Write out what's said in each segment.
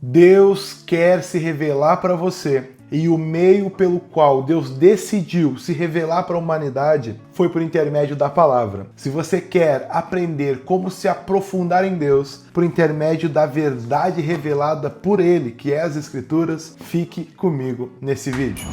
Deus quer se revelar para você. E o meio pelo qual Deus decidiu se revelar para a humanidade foi por intermédio da palavra. Se você quer aprender como se aprofundar em Deus por intermédio da verdade revelada por Ele, que é as Escrituras, fique comigo nesse vídeo.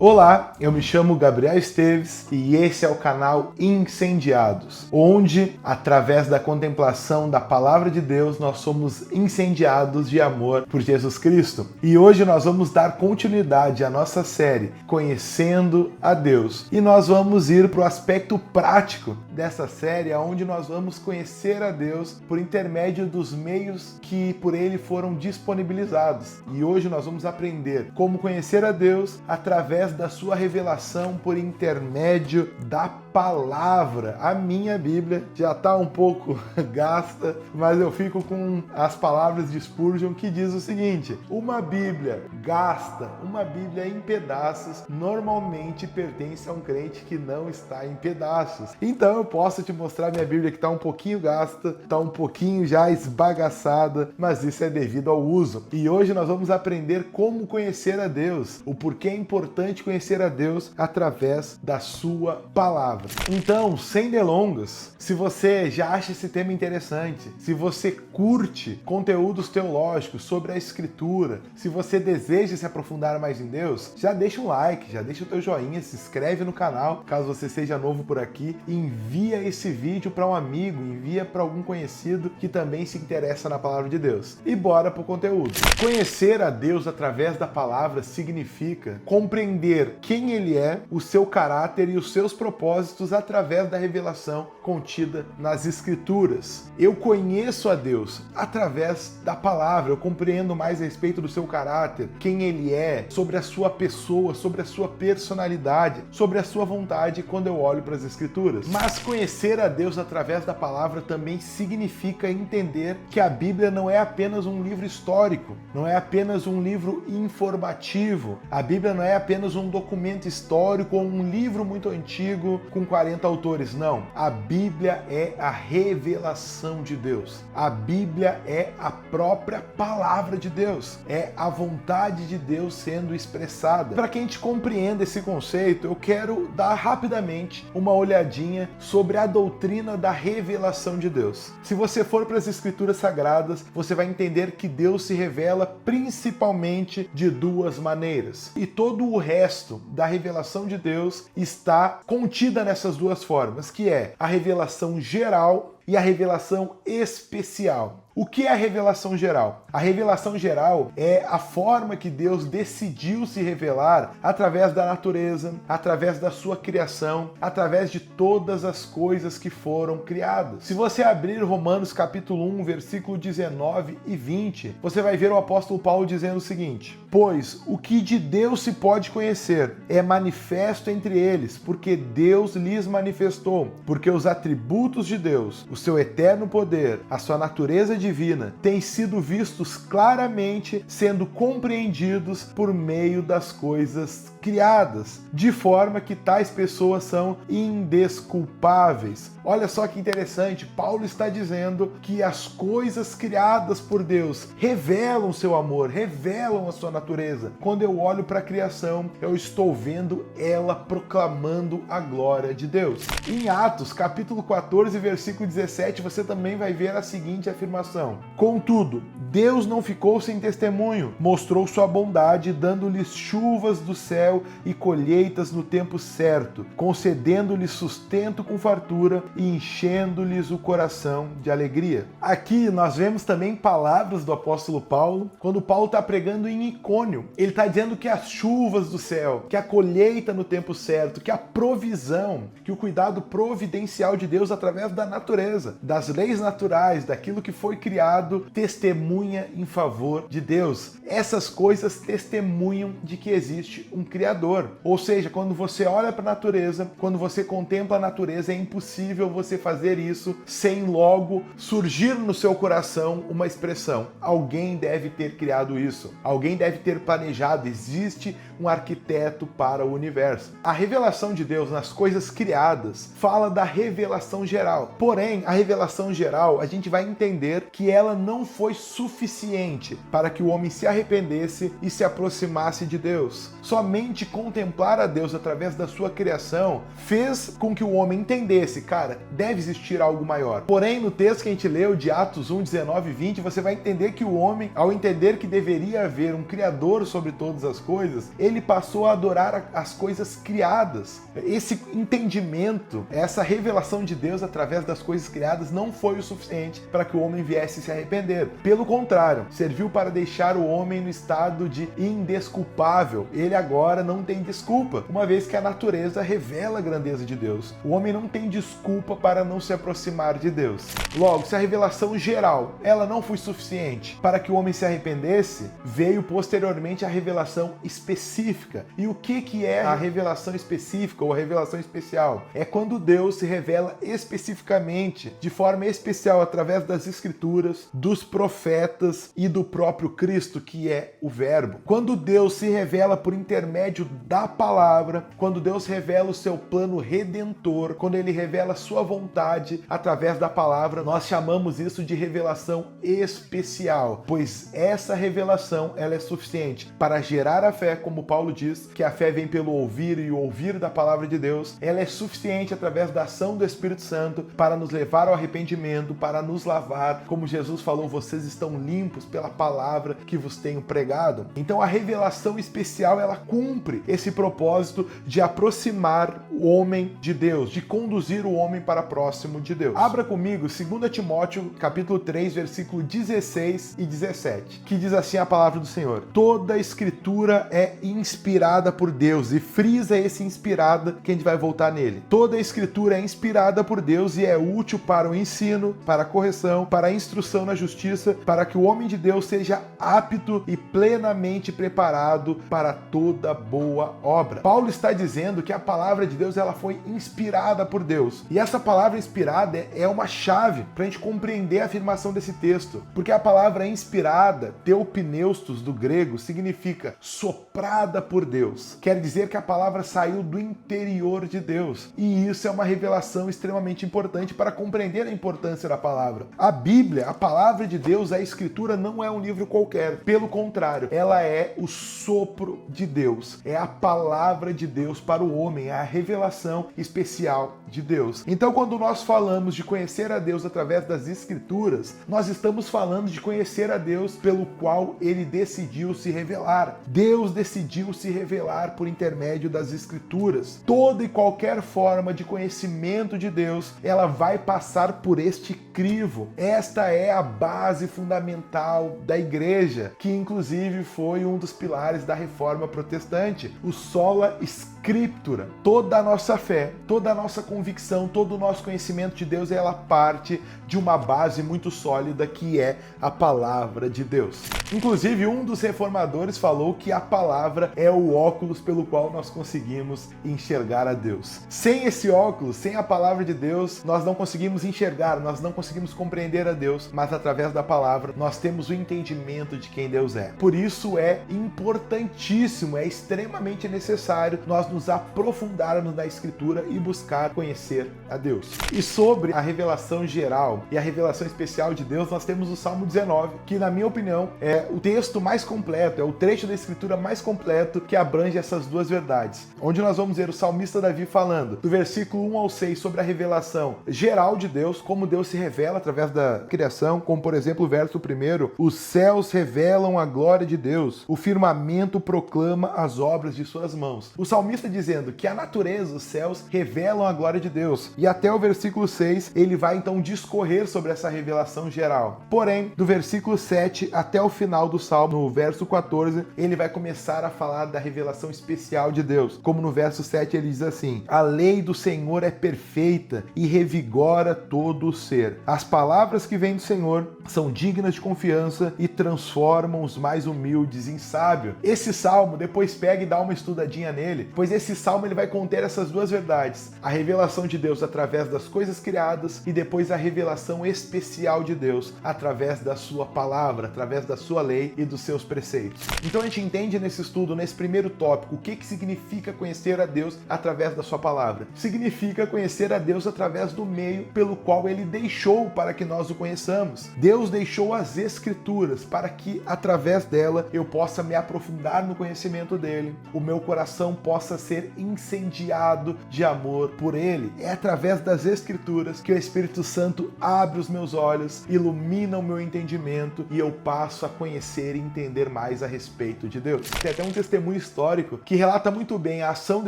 Olá, eu me chamo Gabriel Esteves e esse é o canal Incendiados, onde, através da contemplação da Palavra de Deus, nós somos incendiados de amor por Jesus Cristo. E hoje nós vamos dar continuidade à nossa série Conhecendo a Deus. E nós vamos ir para o aspecto prático dessa série, onde nós vamos conhecer a Deus por intermédio dos meios que por Ele foram disponibilizados. E hoje nós vamos aprender como conhecer a Deus através da sua revelação por intermédio da palavra. A minha Bíblia já está um pouco gasta, mas eu fico com as palavras de Spurgeon, que diz o seguinte: uma Bíblia gasta, uma Bíblia em pedaços, normalmente pertence a um crente que não está em pedaços. Então eu posso te mostrar minha Bíblia que está um pouquinho gasta, está um pouquinho já esbagaçada, mas isso é devido ao uso. E hoje nós vamos aprender como conhecer a Deus, o porquê é importante conhecer a Deus através da sua palavra. Então, sem delongas, se você já acha esse tema interessante, se você curte conteúdos teológicos sobre a Escritura, se você deseja se aprofundar mais em Deus, já deixa um like, já deixa o teu joinha, se inscreve no canal, caso você seja novo por aqui, envia esse vídeo para um amigo, envia para algum conhecido que também se interessa na palavra de Deus. E bora pro conteúdo. Conhecer a Deus através da palavra significa compreender quem Ele é, o seu caráter e os seus propósitos através da revelação contida nas Escrituras. Eu conheço a Deus através da palavra, eu compreendo mais a respeito do seu caráter, quem Ele é, sobre a sua pessoa, sobre a sua personalidade, sobre a sua vontade quando eu olho para as Escrituras. Mas conhecer a Deus através da palavra também significa entender que a Bíblia não é apenas um livro histórico, não é apenas um livro informativo, a Bíblia não é apenas um documento histórico ou um livro muito antigo com 40 autores, não. A Bíblia é a revelação de Deus. A Bíblia é a própria palavra de Deus. É a vontade de Deus sendo expressada. Para que a gente compreenda esse conceito, eu quero dar rapidamente uma olhadinha sobre a doutrina da revelação de Deus. Se você for para as Escrituras Sagradas, você vai entender que Deus se revela principalmente de duas maneiras. E todo o resto da revelação de Deus está contida nessas duas formas, que é a revelação geral e a revelação especial. O que é a revelação geral? A revelação geral é a forma que Deus decidiu se revelar através da natureza, através da sua criação, através de todas as coisas que foram criadas. Se você abrir Romanos capítulo 1, versículo 19 e 20, você vai ver o apóstolo Paulo dizendo o seguinte: pois o que de Deus se pode conhecer é manifesto entre eles, porque Deus lhes manifestou, porque os atributos de Deus, o seu eterno poder, a sua natureza divina, têm sido vistos claramente, sendo compreendidos por meio das coisas criadas, de forma que tais pessoas são indesculpáveis. Olha só que interessante, Paulo está dizendo que as coisas criadas por Deus revelam seu amor, revelam a sua natureza. Quando eu olho para a criação, eu estou vendo ela proclamando a glória de Deus. Em Atos, capítulo 14, versículo 17, você também vai ver a seguinte afirmação: contudo, Deus não ficou sem testemunho, mostrou sua bondade, dando-lhes chuvas do céu e colheitas no tempo certo, concedendo-lhes sustento com fartura e enchendo-lhes o coração de alegria. Aqui nós vemos também palavras do apóstolo Paulo, quando Paulo está pregando em Icônio. Ele está dizendo que as chuvas do céu, que a colheita no tempo certo, que a provisão, que o cuidado providencial de Deus através da natureza, das leis naturais, daquilo que foi criado, testemunha em favor de Deus. Essas coisas testemunham de que existe um Criador. Ou seja, quando você olha para a natureza, quando você contempla a natureza, é impossível você fazer isso sem logo surgir no seu coração uma expressão: alguém deve ter criado isso, alguém deve ter planejado, existe um arquiteto para o universo. A revelação de Deus nas coisas criadas fala da revelação geral. Porém, a revelação geral, a gente vai entender que ela não foi suficiente para que o homem se arrependesse e se aproximasse de Deus. Somente contemplar a Deus através da sua criação fez com que o homem entendesse, cara, deve existir algo maior. Porém, no texto que a gente leu de Atos 1, 19 e 20, você vai entender que o homem, ao entender que deveria haver um Criador sobre todas as coisas, ele passou a adorar as coisas criadas. Esse entendimento, essa revelação de Deus através das coisas criadas não foi o suficiente para que o homem viesse se arrepender. Pelo contrário, serviu para deixar o homem no estado de indesculpável. Ele agora não tem desculpa, uma vez que a natureza revela a grandeza de Deus. O homem não tem desculpa para não se aproximar de Deus. Logo, se a revelação geral ela não foi suficiente para que o homem se arrependesse, veio posteriormente a revelação específica. E o que é a revelação específica ou a revelação especial? É quando Deus se revela especificamente, de forma especial, através das Escrituras, dos profetas e do próprio Cristo, que é o Verbo. Quando Deus se revela por intermédio da palavra, quando Deus revela o seu plano redentor, quando ele revela a sua vontade através da palavra, nós chamamos isso de revelação especial, pois essa revelação ela é suficiente para gerar a fé, como Paulo diz, que a fé vem pelo ouvir e o ouvir da palavra de Deus. Ela é suficiente através da ação do Espírito Santo para nos levar ao arrependimento, para nos lavar, como Jesus falou, vocês estão limpos pela palavra que vos tenho pregado. Então a revelação especial ela cumpre esse propósito de aproximar o homem de Deus, de conduzir o homem para próximo de Deus. Abra comigo 2 Timóteo capítulo 3, versículo 16 e 17, que diz assim a palavra do Senhor: toda a escritura é inspirada por Deus, e frisa esse inspirada que a gente vai voltar nele. Toda a escritura é inspirada por Deus e é útil para o ensino, para a correção, para a instrução na justiça, para que o homem de Deus seja apto e plenamente preparado para toda boa obra. Paulo está dizendo que a palavra de Deus ela foi inspirada por Deus. E essa palavra inspirada é uma chave para a gente compreender a afirmação desse texto. Porque a palavra inspirada, teopneustos do grego, significa soprada por Deus. Quer dizer que a palavra saiu do interior de Deus. E isso é uma revelação extremamente importante para compreender a importância da palavra. A Bíblia, a palavra de Deus, a Escritura, não é um livro qualquer. Pelo contrário, ela é o sopro de Deus. É a palavra de Deus para o homem, é a revelação especial de Deus. Então, quando nós falamos de conhecer a Deus através das Escrituras, nós estamos falando de conhecer a Deus pelo qual ele decidiu se revelar. Deus decidiu se revelar por intermédio das Escrituras. Toda e qualquer forma de conhecimento de Deus, ela vai passar por este crivo. Esta é a base fundamental da igreja, que inclusive foi um dos pilares da Reforma Protestante, o sola scriptura. Toda a nossa fé, toda a nossa convicção, todo o nosso conhecimento de Deus, ela parte de uma base muito sólida que é a palavra de Deus. Inclusive, um dos reformadores falou que a palavra é o óculos pelo qual nós conseguimos enxergar a Deus. Sem esse óculos, sem a palavra de Deus, nós não conseguimos enxergar, nós não conseguimos compreender a Deus, mas através da palavra nós temos o entendimento de quem Deus é. Por isso é importantíssimo, é extremamente necessário nós nos aprofundarmos na Escritura e buscar conhecer a Deus. E sobre a revelação geral e a revelação especial de Deus, nós temos o Salmo 19, que na minha opinião é o texto mais completo, é o trecho da Escritura mais completo que abrange essas duas verdades. Onde nós vamos ver o salmista Davi falando do versículo 1 ao 6 sobre a revelação geral de Deus, como Deus se revela através da criação, como por exemplo o verso 1, os céus revelam a glória de Deus, o firmamento proclama as obras de suas mãos. O salmista dizendo que a natureza, os céus, revelam a glória de Deus. E até o versículo 6, ele vai então discorrer sobre essa revelação geral. Porém, do versículo 7 até o final do Salmo, no verso 14, ele vai começar a falar da revelação especial de Deus. Como no verso 7 ele diz assim: a lei do Senhor é perfeita e revigora todo o ser. As palavras que vêm do Senhor são dignas de confiança e transformam os mais humildes em sábio. Esse salmo, depois pega e dá uma estudadinha nele, pois esse salmo ele vai conter essas duas verdades: a revelação de Deus através das coisas criadas e depois a revelação especial de Deus através da sua palavra, através da sua sua lei e dos seus preceitos. Então a gente entende nesse estudo, nesse primeiro tópico, o que significa conhecer a Deus através da sua palavra. Significa conhecer a Deus através do meio pelo qual ele deixou para que nós o conheçamos. Deus deixou as Escrituras para que, através dela, eu possa me aprofundar no conhecimento dele, o meu coração possa ser incendiado de amor por ele. É através das Escrituras que o Espírito Santo abre os meus olhos, ilumina o meu entendimento e eu passo a conhecer e entender mais a respeito de Deus. Tem até um testemunho histórico que relata muito bem a ação do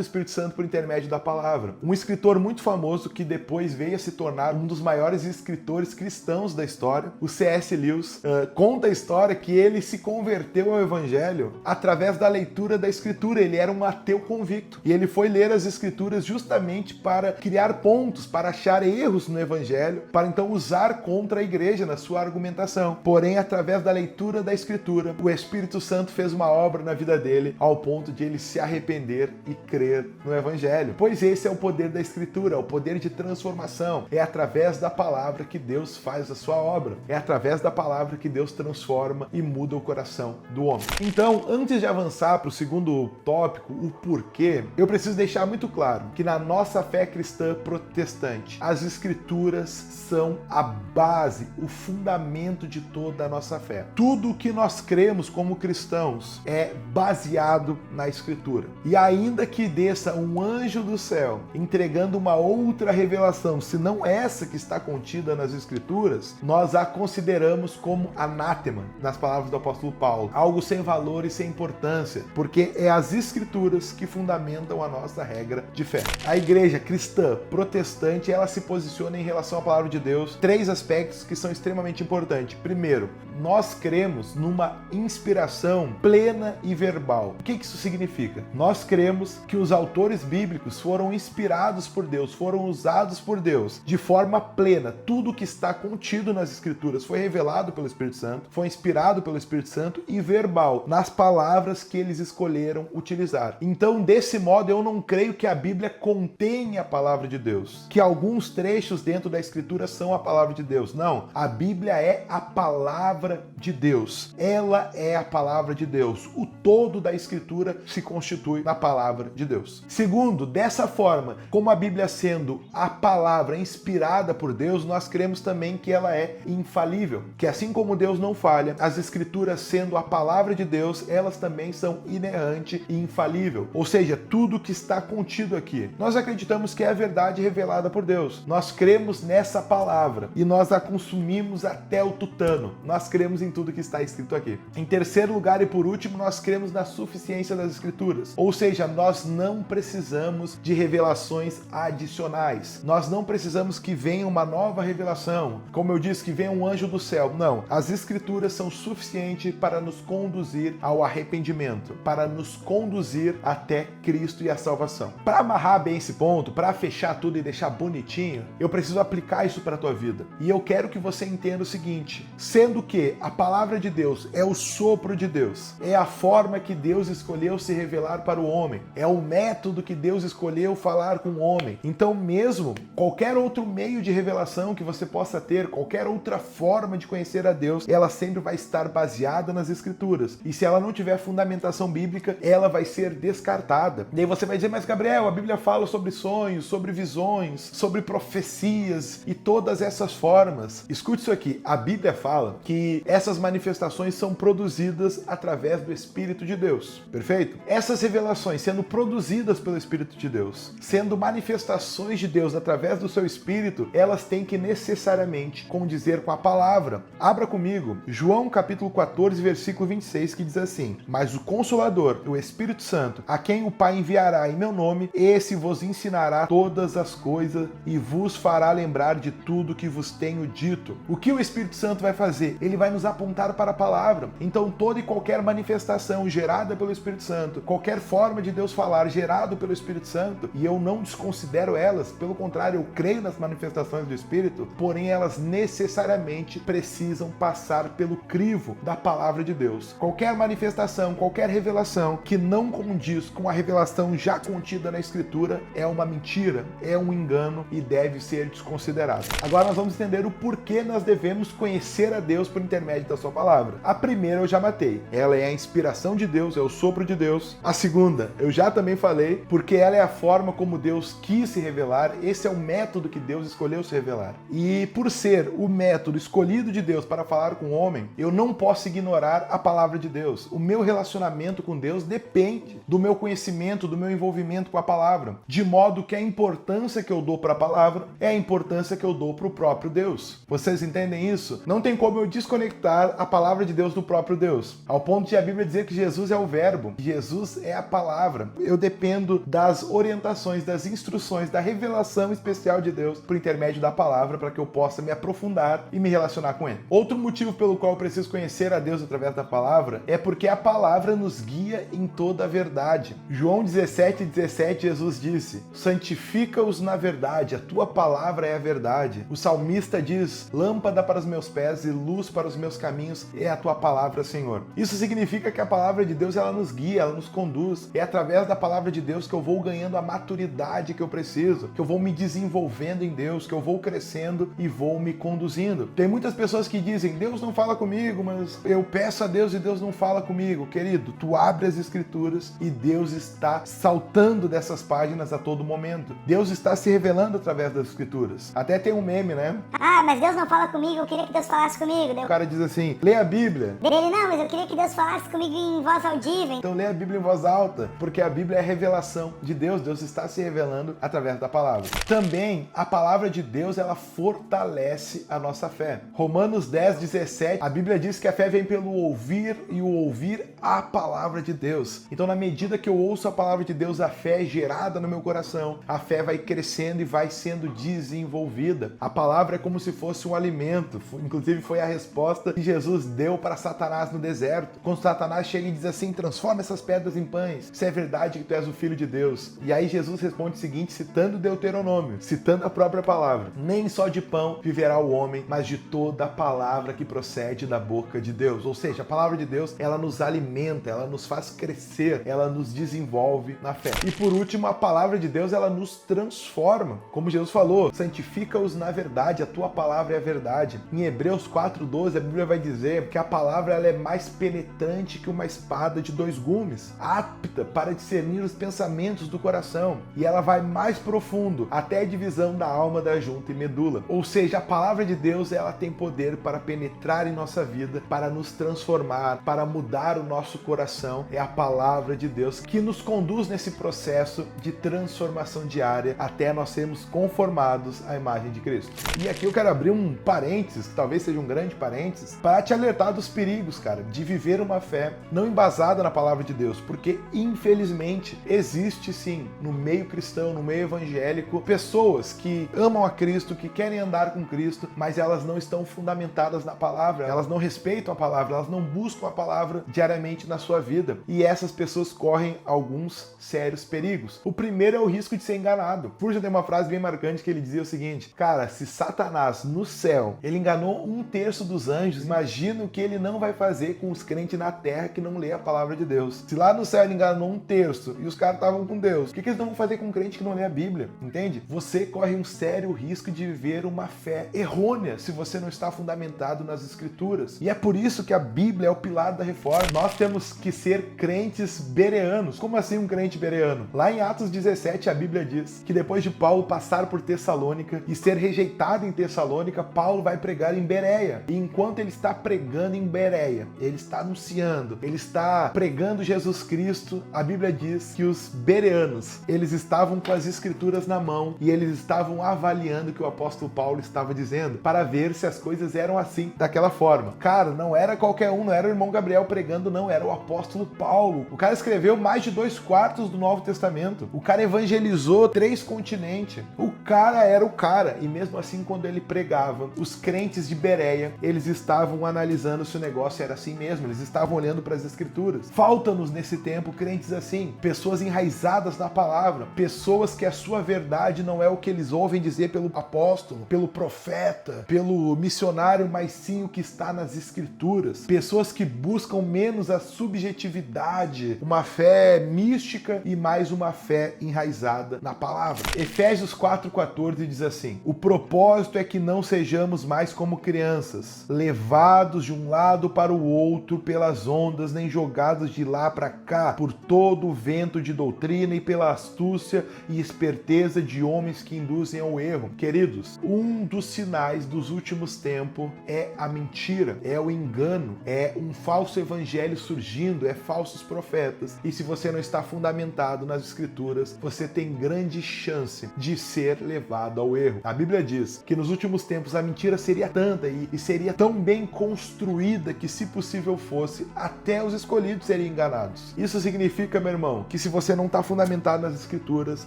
Espírito Santo por intermédio da palavra. Um escritor muito famoso que depois veio a se tornar um dos maiores escritores cristãos da história, o C.S. Lewis, conta a história que ele se converteu ao Evangelho através da leitura da Escritura. Ele era um ateu convicto e ele foi ler as Escrituras justamente para criar pontos, para achar erros no Evangelho, para então usar contra a igreja na sua argumentação. Porém, através da leitura da Escritura, o Espírito Santo fez uma obra na vida dele ao ponto de ele se arrepender e crer no Evangelho. Pois esse é o poder da Escritura, o poder de transformação. É através da palavra que Deus faz a sua obra. É através da palavra que Deus transforma e muda o coração do homem. Então, antes de avançar para o segundo tópico, o porquê, eu preciso deixar muito claro que na nossa fé cristã protestante, as Escrituras são a base, o fundamento de toda a nossa fé. Tudo o que nós cremos como cristãos é baseado na Escritura. E ainda que desça um anjo do céu entregando uma outra revelação, se não essa que está contida nas Escrituras, nós a consideramos como anátema, nas palavras do apóstolo Paulo, algo sem valor e sem importância, porque é as Escrituras que fundamentam a nossa regra de fé. A igreja cristã protestante, ela se posiciona em relação à palavra de Deus, três aspectos que são extremamente importantes. Primeiro, nós cremos numa inspiração plena e verbal. O que isso significa? Nós cremos que os autores bíblicos foram inspirados por Deus, foram usados por Deus de forma plena. Tudo que está contido nas Escrituras foi revelado pelo Espírito Santo, foi inspirado pelo Espírito Santo e verbal, nas palavras que eles escolheram utilizar. Então, desse modo, eu não creio que a Bíblia contém a palavra de Deus, que alguns trechos dentro da Escritura são a palavra de Deus. Não, a Bíblia é a palavra de Deus. Ela é a palavra de Deus. O todo da Escritura se constitui na palavra de Deus. Segundo, dessa forma, como a Bíblia sendo a palavra inspirada por Deus, nós cremos também que ela é infalível, que assim como Deus não falha, as Escrituras sendo a palavra de Deus, elas também são inerrante e infalível. Ou seja, tudo que está contido aqui. Nós acreditamos que é a verdade revelada por Deus. Nós cremos nessa palavra e nós a consumimos até o tutano. Nós cremos em tudo que está escrito aqui. Em terceiro lugar e por último, nós cremos na suficiência das Escrituras. Ou seja, nós não precisamos de revelações adicionais. Nós não precisamos que venha uma nova revelação. Como eu disse, que venha um anjo do céu. Não. As Escrituras são suficientes para nos conduzir ao arrependimento, para nos conduzir até Cristo e a salvação. Para amarrar bem esse ponto, para fechar tudo e deixar bonitinho, eu preciso aplicar isso para a tua vida. E eu quero que você entenda o seguinte, sendo que a palavra de Deus é o sopro de Deus, é a forma que Deus escolheu se revelar para o homem, é o método que Deus escolheu falar com o homem. Então mesmo qualquer outro meio de revelação que você possa ter, qualquer outra forma de conhecer a Deus, ela sempre vai estar baseada nas Escrituras. E se ela não tiver fundamentação bíblica, ela vai ser descartada. E aí você vai dizer, mas Gabriel, a Bíblia fala sobre sonhos, sobre visões, sobre profecias e todas essas formas. Escute isso aqui, a Bíblia fala que essas manifestações são produzidas através do Espírito de Deus, perfeito? Essas revelações sendo produzidas pelo Espírito de Deus, sendo manifestações de Deus através do seu Espírito, elas têm que necessariamente condizer com a palavra. Abra comigo, João capítulo 14, versículo 26, que diz assim, mas o Consolador, o Espírito Santo, a quem o Pai enviará em meu nome, esse vos ensinará todas as coisas e vos fará lembrar de tudo que vos tenho dito. O que o Espírito Santo vai fazer? Ele vai nos apontar para a palavra. Então toda e qualquer manifestação gerada pelo Espírito Santo, qualquer forma de Deus falar gerado pelo Espírito Santo, e eu não desconsidero elas, pelo contrário, eu creio nas manifestações do Espírito, porém elas necessariamente precisam passar pelo crivo da palavra de Deus. Qualquer manifestação, qualquer revelação que não condiz com a revelação já contida na Escritura é uma mentira, é um engano e deve ser desconsiderado. Agora nós vamos entender o porquê nós devemos conhecer a Deus por intermédio da sua palavra. palavra. A primeira eu já matei. Ela é a inspiração de Deus, é o sopro de Deus. A segunda, eu já também falei, porque ela é a forma como Deus quis se revelar. Esse é o método que Deus escolheu se revelar. E por ser o método escolhido de Deus para falar com o homem, eu não posso ignorar a palavra de Deus. O meu relacionamento com Deus depende do meu conhecimento, do meu envolvimento com a palavra. De modo que a importância que eu dou para a palavra é a importância que eu dou para o próprio Deus. Vocês entendem isso? Não tem como eu desconectar a palavra de Deus do próprio Deus. Ao ponto de a Bíblia dizer que Jesus é o verbo, que Jesus é a palavra. Eu dependo das orientações, das instruções, da revelação especial de Deus por intermédio da palavra para que eu possa me aprofundar e me relacionar com Ele. Outro motivo pelo qual eu preciso conhecer a Deus através da palavra é porque a palavra nos guia em toda a verdade. João 17:17, Jesus disse: santifica-os na verdade, a tua palavra é a verdade. O salmista diz: lâmpada para os meus pés e luz para os meus caminhos é a tua palavra, Senhor. Isso significa que a palavra de Deus, ela nos guia, ela nos conduz. É através da palavra de Deus que eu vou ganhando a maturidade que eu preciso, que eu vou me desenvolvendo em Deus, que eu vou crescendo e vou me conduzindo. Tem muitas pessoas que dizem: Deus não fala comigo, mas eu peço a Deus e Deus não fala comigo. Querido, tu abre as escrituras e Deus está saltando dessas páginas a todo momento. Deus está se revelando através das escrituras. Até tem um meme, né? Ah, mas Deus não fala comigo, eu queria que Deus falasse comigo. O cara diz assim: lê a Bíblia. Ele, não, mas eu queria que Deus falasse comigo em voz audível. Então lê a Bíblia em voz alta, porque a Bíblia é a revelação de Deus. Deus está se revelando através da palavra. Também a palavra de Deus, ela fortalece a nossa fé. Romanos 10:17, a Bíblia diz que a fé vem pelo ouvir e o ouvir a palavra de Deus. Então, na medida que eu ouço a palavra de Deus, a fé é gerada no meu coração. A fé vai crescendo e vai sendo desenvolvida. A palavra é como se fosse um alimento. Inclusive, foi a resposta que Jesus deu para Satanás no deserto. Quando Satanás chega e diz assim: transforma essas pedras em pães. Se é verdade que tu és o Filho de Deus. E aí Jesus responde o seguinte, citando Deuteronômio, citando a própria palavra: nem só de pão viverá o homem, mas de toda a palavra que procede da boca de Deus. Ou seja, a palavra de Deus, ela nos alimenta, ela nos faz crescer, ela nos desenvolve na fé. E por último, a palavra de Deus, ela nos transforma. Como Jesus falou: santifica-os na verdade, a tua palavra é a verdade. Em Hebreus 4:12, a Bíblia vai dizer que a palavra, ela é mais penetrante que uma espada de 2 gumes, apta para discernir os pensamentos do coração, e ela vai mais profundo, até a divisão da alma, da junta e medula. Ou seja, a palavra de Deus, ela tem poder para penetrar em nossa vida, para nos transformar, para mudar o nosso coração. É a palavra de Deus que nos conduz nesse processo de transformação diária até nós sermos conformados à imagem de Cristo. E aqui eu quero abrir um parênteses, que talvez seja um grande parênteses, para te alertar dos perigos, cara, de viver uma fé não embasada na palavra de Deus, porque infelizmente existe sim no meio cristão, no meio evangélico, pessoas que amam a Cristo, que querem andar com Cristo, mas elas não estão fundamentadas na palavra, elas não respeitam a palavra, elas não buscam a palavra diariamente na sua vida. E essas pessoas correm alguns sérios perigos. O primeiro é o risco de ser enganado. Spurgeon tem uma frase bem marcante que ele dizia o seguinte: cara, se Satanás no céu, ele enganou 1/3 dos anjos, imagina o que ele não vai fazer com os crentes na terra que não lê a palavra de Deus. Se lá no céu ele enganou 1/3 e os caras estavam com Deus, o que eles não vão fazer com um crente que não lê a Bíblia? Entende? Você corre um sério risco de viver uma fé errônea se você não está fundamentado nas Escrituras. E é por isso que a Bíblia é o pilar da reforma. Nós temos que ser crentes bereanos. Como assim um crente bereano? Lá em Atos 17, a Bíblia diz que depois de Paulo passar por Tessalônica e ser rejeitado em Tessalônica, Paulo vai pregar em Bereia. E enquanto ele está pregando em Bereia, ele está anunciando, ele está pregando Jesus Cristo, a Bíblia diz que os bereanos, eles estavam com as Escrituras na mão e eles estavam avaliando o que o apóstolo Paulo estava dizendo para ver se as coisas eram assim, daquela forma. Cara, não era qualquer um, não era o irmão Gabriel pregando, não, era o apóstolo Paulo. O cara escreveu mais de 2/4 do Novo Testamento. O cara evangelizou 3 continentes. O cara era o cara. E mesmo assim, quando ele pregava, os crentes de Bereia, eles estavam analisando se o negócio era assim mesmo. Eles estavam olhando para as Escrituras. Falta-nos nesse tempo crentes assim, pessoas enraizadas na palavra, pessoas que a sua verdade não é o que eles ouvem dizer pelo apóstolo, pelo profeta, pelo missionário, mas sim o que está nas Escrituras. Pessoas que buscam menos a subjetividade, uma fé mística e mais uma fé enraizada na palavra. Efésios 4:14 diz assim: o propósito é que não sejamos mais como crianças, levados de um lado para o outro pelas ondas, nem jogados de lá para cá por todo o vento de doutrina e pela astúcia e esperteza de homens que induzem ao erro. Queridos, um dos sinais dos últimos tempos é a mentira, é o engano, é um falso evangelho surgindo, é falsos profetas. E se você não está fundamentado nas escrituras, você tem grande chance de ser levado ao erro. A Bíblia diz que nos últimos tempos a mentira seria tanta e seria tão bem construída que, se possível fosse, até os escolhidos seriam enganados. Isso significa, meu irmão, que se você não está fundamentado nas escrituras,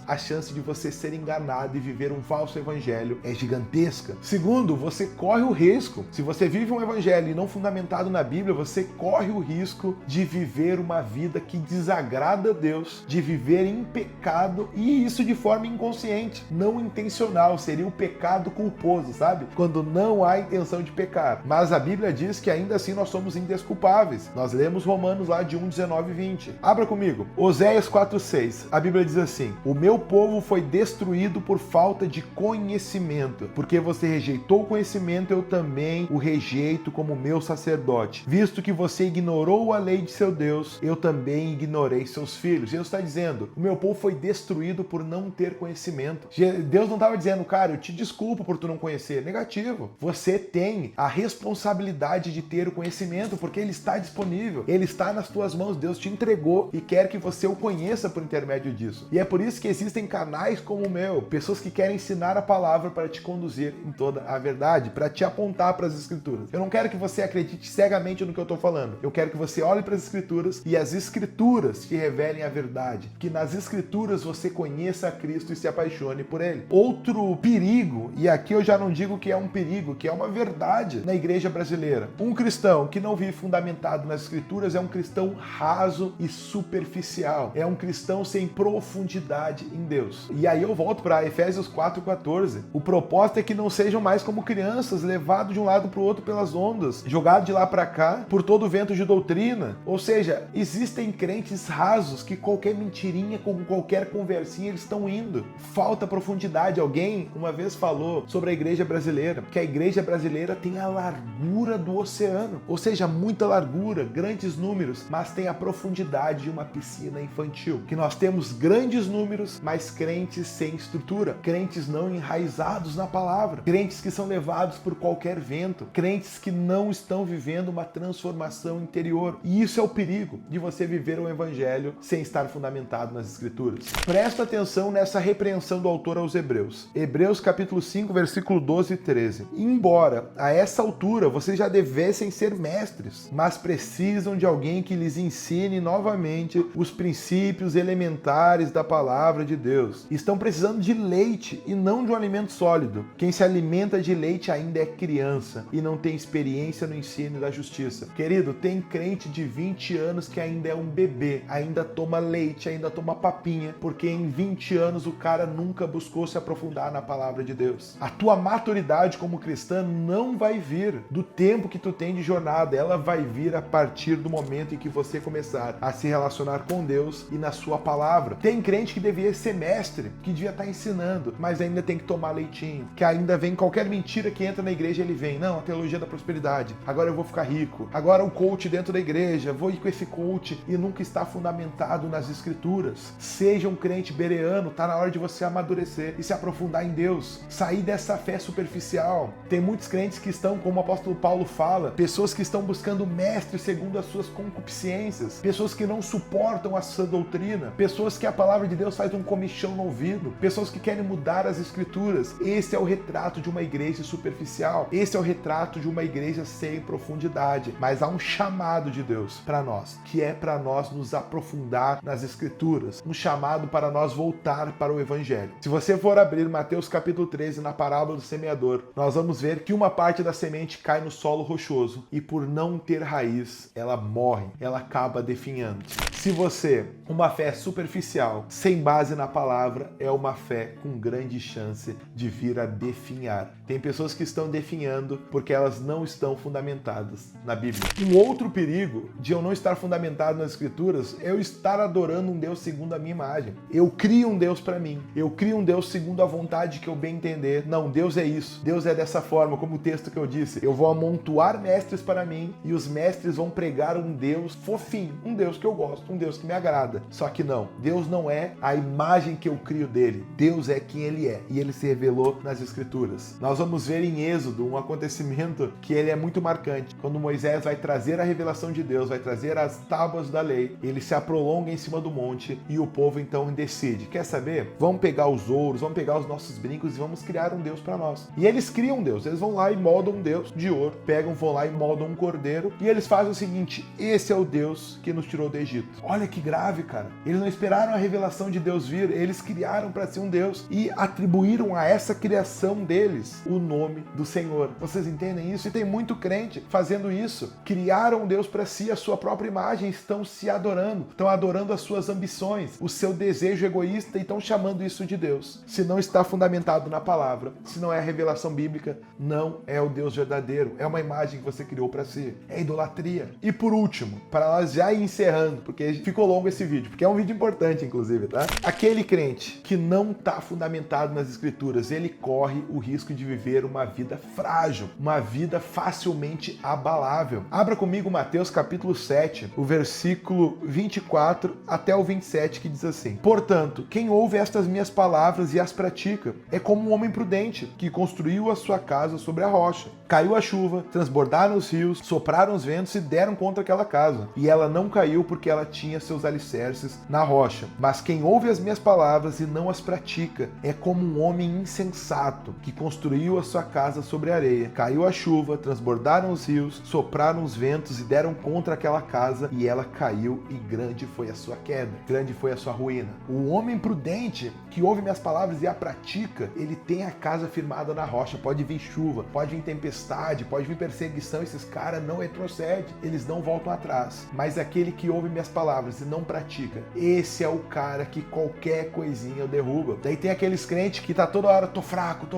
a chance de você ser enganado e viver um falso evangelho é gigantesca. Segundo, você corre o risco, se você vive um evangelho e não fundamentado na Bíblia, você corre o risco de viver uma vida que desagrada a Deus, de viver em pecado, e isso de forma inconsciente, não intencional, seria o pecado culposo, sabe? Quando não há intenção de pecar. Mas a Bíblia diz que ainda assim nós somos indesculpáveis. Nós lemos Romanos lá de 1, 19 e 20. Abra comigo. Oséias 4:6. A Bíblia diz assim: o meu povo foi destruído por falta de conhecimento. Porque você rejeitou o conhecimento, eu também o rejeito como meu sacerdote. Visto que você ignorou a lei de seu Deus, eu também ignorei seus filhos. Deus está dizendo, o meu povo foi destruído por não ter conhecimento. Deus não estava dizendo, cara, eu te desculpo por tu não conhecer. Negativo. Você tem a responsabilidade de ter o conhecimento, porque ele está disponível. Ele está nas tuas mãos. Deus te entregou e quer que você o conheça por intermédio disso. E é por isso que existem canais como o meu, pessoas que querem ensinar a palavra para te conduzir em toda a verdade, para te apontar para as escrituras. Eu não quero que você acredite cegamente no que eu estou falando. Eu quero que você olhe para as escrituras e as escrituras te revelem a verdade. Que nas escrituras você conheça a Cristo e se apaixone por ele. Outro perigo, e aqui eu já não digo que é um perigo, que é uma verdade na igreja brasileira. Um cristão que não vive fundamentado nas escrituras é um cristão raso e superficial. É um cristão sem profundidade em Deus. E aí eu volto para Efésios 4:14. O propósito é que não sejam mais como crianças, levados de um lado para o outro pelas ondas, jogados de lá para cá por todo o vento de doutrina. Ou seja, existem crentes rasos que qualquer mentirinha, com qualquer conversinha, eles estão indo. Falta profundidade. Alguém uma vez falou sobre a igreja brasileira, que a igreja brasileira tem a largura do oceano. Ou seja, muita largura, grandes números, mas tem a profundidade de uma piscina infantil. Que nós temos grandes números, mas crentes sem estrutura, crentes não enraizados na palavra, crentes que são levados por qualquer vento, crentes que não estão vivendo uma transformação interior. E isso é o perigo de você viver um evangelho sem estar fundamentado nas escrituras. Presta atenção nessa repreensão do autor aos Hebreus. Hebreus capítulo 5, versículo 12 e 13. Embora a essa altura vocês já devessem ser mestres, mas precisam de alguém que lhes ensine novamente os princípios elementares da palavra de Deus. Estão precisando de leite e não de um alimento sólido. Quem se alimenta de leite ainda é criança e não tem experiência no ensino da justiça. Querido, tem crente de 20 anos que ainda é um bebê, ainda toma leite, ainda toma papinha, porque em 20 anos o cara nunca buscou se aprofundar na palavra de Deus. A tua maturidade como cristã não vai vir do tempo que tu tem de jornada, ela vai vir a partir do momento em que você começar a se relacionar com Deus e na sua palavra. Tem crente que devia ser mestre, que devia estar ensinando, mas ainda tem que tomar leitinho, que ainda vem qualquer mentira que entra na igreja, ele vem, não, a teologia da prosperidade, agora eu vou ficar rico, agora o coach dentro da igreja, vou ir com esse coach, e nunca está fundamentado nas escrituras. Seja um crente bereano, tá na hora de você amadurecer e se aprofundar em Deus, sair dessa fé superficial. Tem muitos crentes que estão, como o apóstolo Paulo fala, pessoas que estão buscando mestres segundo as suas concupiscências, pessoas que não suportam a sã doutrina, pessoas que a palavra de Deus faz um comichão no ouvido, pessoas que querem mudar as escrituras. Esse é o retrato de uma igreja superficial, esse é o retrato de uma igreja sem profundidade. Mas há um chamado de Deus para nós, que é para nós nos aprofundar nas escrituras, um chamado para nós voltar para o evangelho. Se você for abrir Mateus capítulo 13, na parábola do semeador, nós vamos ver que uma parte da semente cai no solo rochoso e por não ter raiz, ela morre, ela acaba definhando. Se você, uma fé superficial, sem base na palavra, é uma fé com grande chance de vir a definhar. Tem pessoas que estão definhando porque elas não estão fundamentadas na Bíblia. Um outro perigo de eu não estar fundamentado nas escrituras é eu estar adorando um Deus segundo a minha imagem. Eu crio um Deus para mim. Eu crio um Deus segundo a vontade que eu bem entender. Não, Deus é isso. Deus é dessa forma, como o texto que eu disse. Eu vou amontoar levantar mestres para mim e os mestres vão pregar um Deus fofinho, um Deus que eu gosto, um Deus que me agrada. Só que não, Deus não é a imagem que eu crio dele. Deus é quem ele é e ele se revelou nas Escrituras. Nós vamos ver em Êxodo um acontecimento que ele é muito marcante. Quando Moisés vai trazer a revelação de Deus, vai trazer as tábuas da lei, ele se aprolonga em cima do monte e o povo então decide, quer saber? Vamos pegar os ouros, vamos pegar os nossos brincos e vamos criar um Deus para nós. E eles criam um Deus, eles vão lá e moldam um Deus de ouro, vão lá e moldam um cordeiro e eles fazem o seguinte, esse é o Deus que nos tirou do Egito. Olha que grave, cara. Eles não esperaram a revelação de Deus vir, eles criaram para si um Deus e atribuíram a essa criação deles o nome do Senhor. Vocês entendem isso? E tem muito crente fazendo isso. Criaram um Deus para si, a sua própria imagem, estão se adorando, estão adorando as suas ambições, o seu desejo egoísta e estão chamando isso de Deus. Se não está fundamentado na palavra, se não é a revelação bíblica, não é o Deus verdadeiro, é uma imagem que você criou para si, é idolatria. E por último, para nós já ir encerrando, porque ficou longo esse vídeo, porque é um vídeo importante inclusive, tá? Aquele crente que não está fundamentado nas Escrituras, ele corre o risco de viver uma vida frágil, uma vida facilmente abalável. Abra comigo Mateus capítulo 7, o versículo 24 até o 27, que diz assim: Portanto, quem ouve estas minhas palavras e as pratica, é como um homem prudente, que construiu a sua casa sobre a rocha. Caiu a chuva, transbordaram os rios, sopraram os ventos e deram contra aquela casa. E ela não caiu porque ela tinha seus alicerces na rocha. Mas quem ouve as minhas palavras e não as pratica, é como um homem insensato, que construiu a sua casa sobre a areia. Caiu a chuva, transbordaram os rios, sopraram os ventos e deram contra aquela casa, e ela caiu, e grande foi a sua queda, grande foi a sua ruína. O homem prudente, que ouve minhas palavras e a pratica, ele tem a casa firmada na rocha. Pode vir chuva, pode vir tempestade, pode vir perseguição, esses caras não retrocedem, eles não voltam atrás. Mas aquele que ouve minhas palavras e não pratica, esse é o cara que qualquer coisinha eu derrubo. Daí tem aqueles crentes que tá toda hora, tô fraco,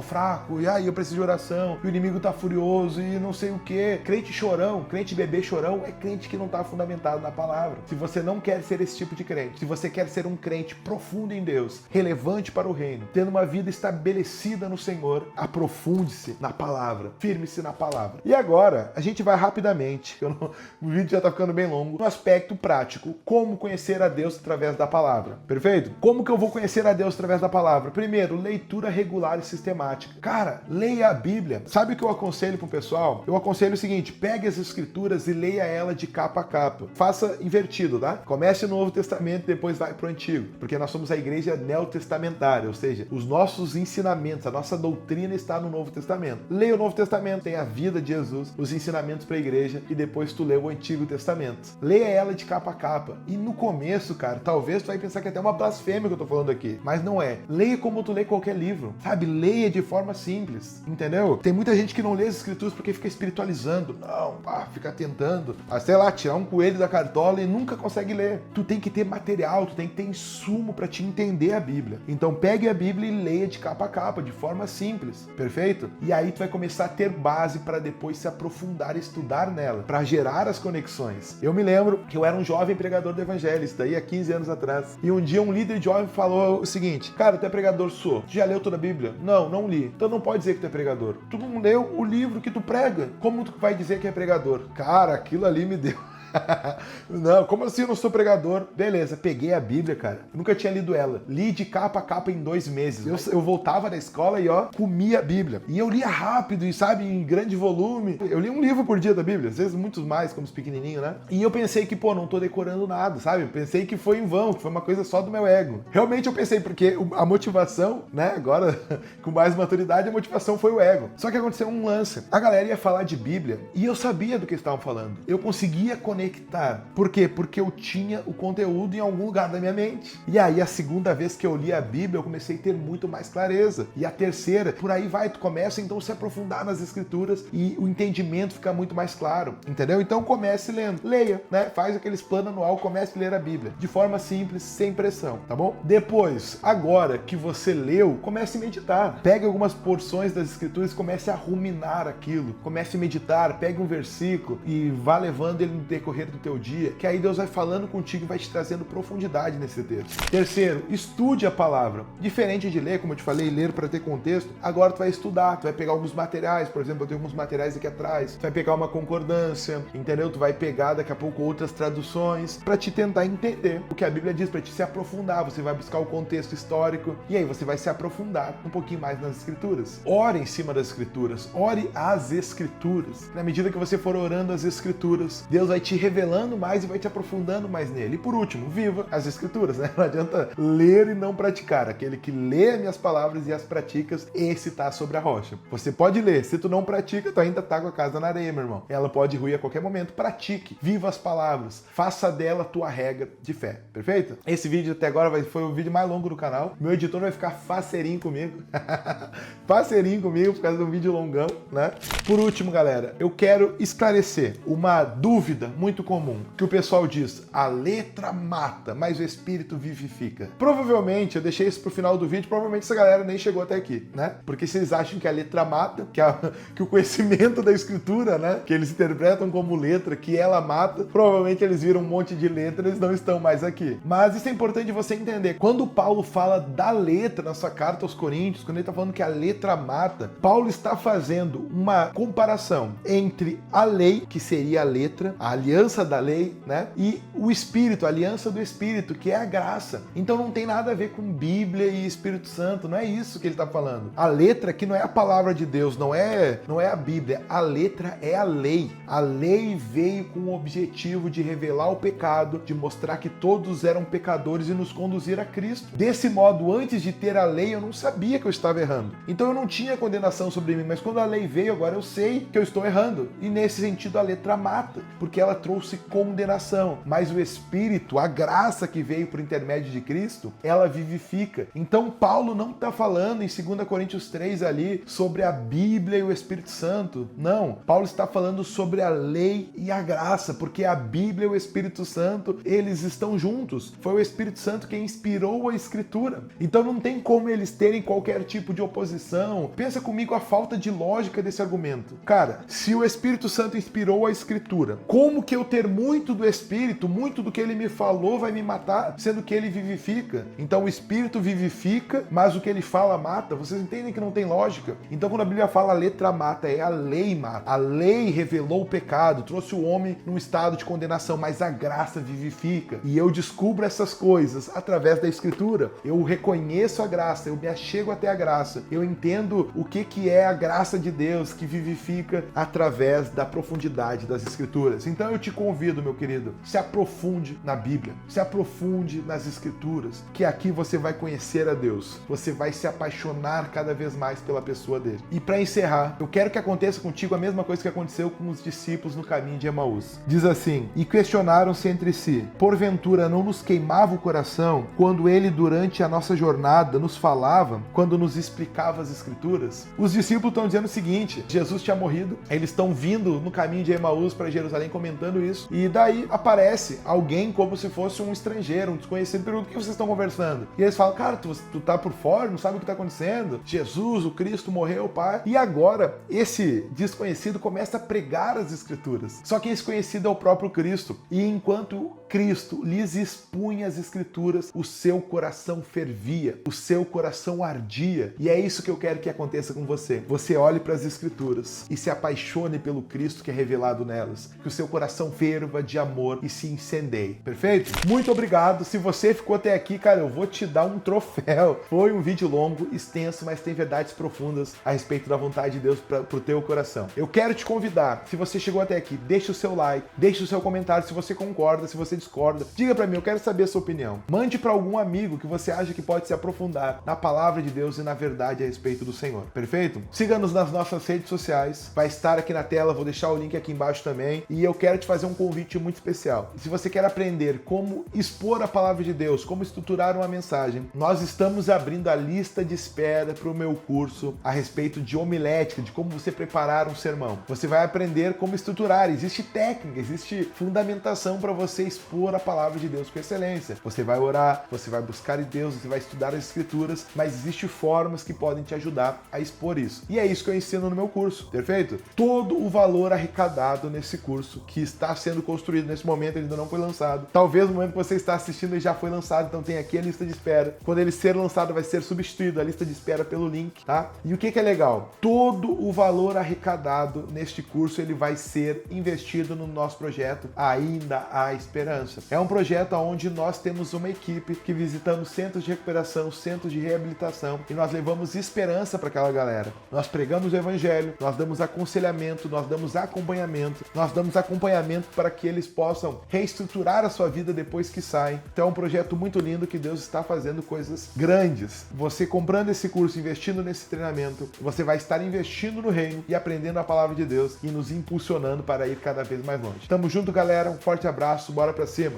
e aí eu preciso de oração, e o inimigo tá furioso, e não sei o que. Crente chorão, crente bebê chorão, é crente que não tá fundamentado na palavra. Se você não quer ser esse tipo de crente, se você quer ser um crente profundo em Deus, relevante para o reino, tendo uma vida estabelecida no Senhor, aprofunde-se na palavra, firme-se na palavra. E agora, a gente vai rapidamente, o vídeo já tá ficando bem longo, no aspecto prático, como conhecer a Deus através da palavra. Perfeito? Como que eu vou conhecer a Deus através da palavra? Primeiro, leitura regular e sistemática. Cara, leia a Bíblia. Sabe o que eu aconselho pro pessoal? Eu aconselho o seguinte: pegue as Escrituras e leia ela de capa a capa. Faça invertido, tá? Comece no Novo Testamento e depois vai pro Antigo, porque nós somos a igreja neotestamentária, ou seja, os nossos ensinamentos, a nossa doutrina está no Novo Testamento. Leia o Novo Testamento, tem a vida de Jesus, os ensinamentos para a igreja, e depois tu lê o Antigo Testamento. Leia ela de capa a capa. E no começo, cara, talvez tu vai pensar que é até uma blasfêmia que eu tô falando aqui, mas não é. Leia como tu lê qualquer livro, sabe? Leia de forma simples, entendeu? Tem muita gente que não lê as Escrituras porque fica espiritualizando, não, fica tentando, sei lá, tirar um coelho da cartola e nunca consegue ler. Tu tem que ter material, tu tem que ter insumo para te entender a Bíblia. Então pegue a Bíblia e leia de capa a capa, de forma simples, perfeito? E aí tu vai começar a ter base para depois se aprofundar e estudar nela, para gerar as conexões. Eu me lembro que eu era um jovem pregador do evangelho, isso daí há 15 anos atrás, e um dia um líder jovem falou o seguinte: cara, tu é pregador? Sou. Tu já leu toda a Bíblia? Não li. Então não pode dizer que tu é pregador. Tu não leu o livro que tu prega. Como tu vai dizer que é pregador? Cara, aquilo ali me deu... Não, como assim eu não sou pregador? Beleza, peguei a Bíblia, cara. Eu nunca tinha lido ela. Li de capa a capa em 2 meses. Eu voltava da escola e comia a Bíblia. E eu lia rápido e, sabe, em grande volume. Eu li um livro por dia da Bíblia, às vezes muitos mais, como os pequenininhos, né? E eu pensei que, não tô decorando nada, sabe? Eu pensei que foi em vão, que foi uma coisa só do meu ego. Realmente eu pensei, porque a motivação, né, agora, com mais maturidade, a motivação foi o ego. Só que aconteceu um lance. A galera ia falar de Bíblia e eu sabia do que eles estavam falando. Eu conseguia conectar. Por quê? Porque eu tinha o conteúdo em algum lugar da minha mente. E aí, a segunda vez que eu li a Bíblia, eu comecei a ter muito mais clareza. E a terceira, por aí vai, tu começa então a se aprofundar nas Escrituras e o entendimento fica muito mais claro, entendeu? Então comece lendo, leia, né? Faz aqueles planos anual, comece a ler a Bíblia, de forma simples, sem pressão, tá bom? Depois, agora que você leu, comece a meditar. Pegue algumas porções das Escrituras e comece a ruminar aquilo. Comece a meditar, pegue um versículo e vá levando ele no decorrer decorrer do teu dia, que aí Deus vai falando contigo e vai te trazendo profundidade nesse texto. Terceiro, estude a palavra. Diferente de ler, como eu te falei, ler para ter contexto, agora tu vai estudar, tu vai pegar alguns materiais, por exemplo, eu tenho alguns materiais aqui atrás, tu vai pegar uma concordância, entendeu? Tu vai pegar daqui a pouco outras traduções para te tentar entender o que a Bíblia diz, para te se aprofundar, você vai buscar o contexto histórico e aí você vai se aprofundar um pouquinho mais nas escrituras. Ore em cima das escrituras, ore as escrituras. Na medida que você for orando as escrituras, Deus vai te revelando mais e vai te aprofundando mais nele. E por último, viva as escrituras, né? Não adianta ler e não praticar. Aquele que lê minhas palavras e as praticas, esse tá sobre a rocha. Você pode ler, se tu não pratica, tu ainda tá com a casa na areia, meu irmão. Ela pode ruir a qualquer momento. Pratique, viva as palavras, faça dela tua regra de fé, perfeito? Esse vídeo até agora foi o vídeo mais longo do canal. Meu editor vai ficar faceirinho comigo. Faceirinho comigo por causa de um vídeo longão, né? Por último, galera, eu quero esclarecer uma dúvida muito comum, que o pessoal diz, a letra mata, mas o espírito vivifica. Provavelmente, eu deixei isso pro final do vídeo, provavelmente essa galera nem chegou até aqui, né? Porque se eles acham que a letra mata, que o conhecimento da escritura, né? Que eles interpretam como letra, que ela mata, provavelmente eles viram um monte de letras, eles não estão mais aqui. Mas isso é importante você entender. Quando Paulo fala da letra na sua carta aos Coríntios, quando ele está falando que a letra mata, Paulo está fazendo uma comparação entre a lei, que seria a letra, a aliança da lei, né? E o Espírito, a aliança do Espírito, que é a graça. Então não tem nada a ver com Bíblia e Espírito Santo, não é isso que ele está falando. A letra aqui não é a palavra de Deus, não é a Bíblia. A letra é a lei. A lei veio com o objetivo de revelar o pecado, de mostrar que todos eram pecadores e nos conduzir a Cristo. Desse modo, antes de ter a lei, eu não sabia que eu estava errando. Então eu não tinha condenação sobre mim, mas quando a lei veio, agora eu sei que eu estou errando. E nesse sentido a letra mata, porque ela trouxe condenação. Mas o Espírito, a graça que veio por intermédio de Cristo, ela vivifica. Então Paulo não está falando em 2 Coríntios 3 ali sobre a Bíblia e o Espírito Santo. Não, Paulo está falando sobre a lei e a graça, porque a Bíblia e o Espírito Santo, eles estão juntos. Foi o Espírito Santo quem inspirou a Escritura. Então não tem como eles terem qualquer tipo de oposição. Pensa comigo a falta de lógica desse argumento. Cara, se o Espírito Santo inspirou a Escritura, como que eu ter muito do Espírito, muito do que ele me falou vai me matar, sendo que ele vivifica? Então o Espírito vivifica, mas o que ele fala mata. Vocês entendem que não tem lógica? Então quando a Bíblia fala a letra mata, é a lei mata. A lei revelou o pecado, trouxe o homem num estado de condenação, mas a graça vivifica. E eu descubro essas coisas através da Escritura. Eu reconheço a graça, eu me achego até a graça. Eu entendo o que é a graça de Deus que vivifica através da profundidade das Escrituras. Então eu te convido, meu querido, se aprofunde na Bíblia, se aprofunde nas Escrituras, que aqui você vai conhecer a Deus, você vai se apaixonar cada vez mais pela pessoa dele. E para encerrar, eu quero que aconteça contigo a mesma coisa que aconteceu com os discípulos no caminho de Emaús. Diz assim, e questionaram-se entre si, porventura não nos queimava o coração quando ele durante a nossa jornada nos falava, quando nos explicava as Escrituras? Os discípulos estão dizendo o seguinte, Jesus tinha morrido, eles estão vindo no caminho de Emaús para Jerusalém comentando isso, e daí aparece alguém como se fosse um estrangeiro, um desconhecido, pergunta, o que vocês estão conversando? E eles falam, cara, tu tá por fora, não sabe o que está acontecendo? Jesus, o Cristo morreu, pai. E agora, esse desconhecido começa a pregar as Escrituras. Só que esse conhecido é o próprio Cristo. E enquanto Cristo lhes expunha as Escrituras, o seu coração fervia, o seu coração ardia. E é isso que eu quero que aconteça com você. Você olhe para as Escrituras e se apaixone pelo Cristo que é revelado nelas. Que o seu coração ferva de amor e se incendeie. Perfeito? Muito obrigado. Se você ficou até aqui, cara, eu vou te dar um troféu. Foi um vídeo longo, extenso, mas tem verdades profundas a respeito da vontade de Deus pro teu coração. Eu quero te convidar, se você chegou até aqui, deixa o seu like, deixa o seu comentário se você concorda, se você discorda. Diga pra mim, eu quero saber a sua opinião. Mande pra algum amigo que você acha que pode se aprofundar na palavra de Deus e na verdade a respeito do Senhor. Perfeito? Siga-nos nas nossas redes sociais. Vai estar aqui na tela, vou deixar o link aqui embaixo também. E eu quero te fazer um convite muito especial. Se você quer aprender como expor a palavra de Deus, como estruturar uma mensagem, nós estamos abrindo a lista de espera para o meu curso a respeito de homilética, de como você preparar um sermão. Você vai aprender como estruturar. Existe técnica, existe fundamentação para você expor a palavra de Deus com excelência. Você vai orar, você vai buscar em Deus, você vai estudar as Escrituras, mas existem formas que podem te ajudar a expor isso. E é isso que eu ensino no meu curso, perfeito? Todo o valor arrecadado nesse curso, que está sendo construído nesse momento, ele ainda não foi lançado. Talvez no momento que você está assistindo ele já foi lançado, então tem aqui a lista de espera. Quando ele ser lançado vai ser substituído a lista de espera pelo link, tá? E o que é legal? Todo o valor arrecadado neste curso ele vai ser investido no nosso projeto Ainda Há Esperança. É um projeto onde nós temos uma equipe que visitamos centros de recuperação, centros de reabilitação e nós levamos esperança para aquela galera. Nós pregamos o evangelho, nós damos aconselhamento, nós damos acompanhamento para que eles possam reestruturar a sua vida depois que saem. Então é um projeto muito lindo que Deus está fazendo coisas grandes. Você comprando esse curso, investindo nesse treinamento, você vai estar investindo no reino e aprendendo a palavra de Deus e nos impulsionando para ir cada vez mais longe. Tamo junto, galera. Um forte abraço. Bora pra cima.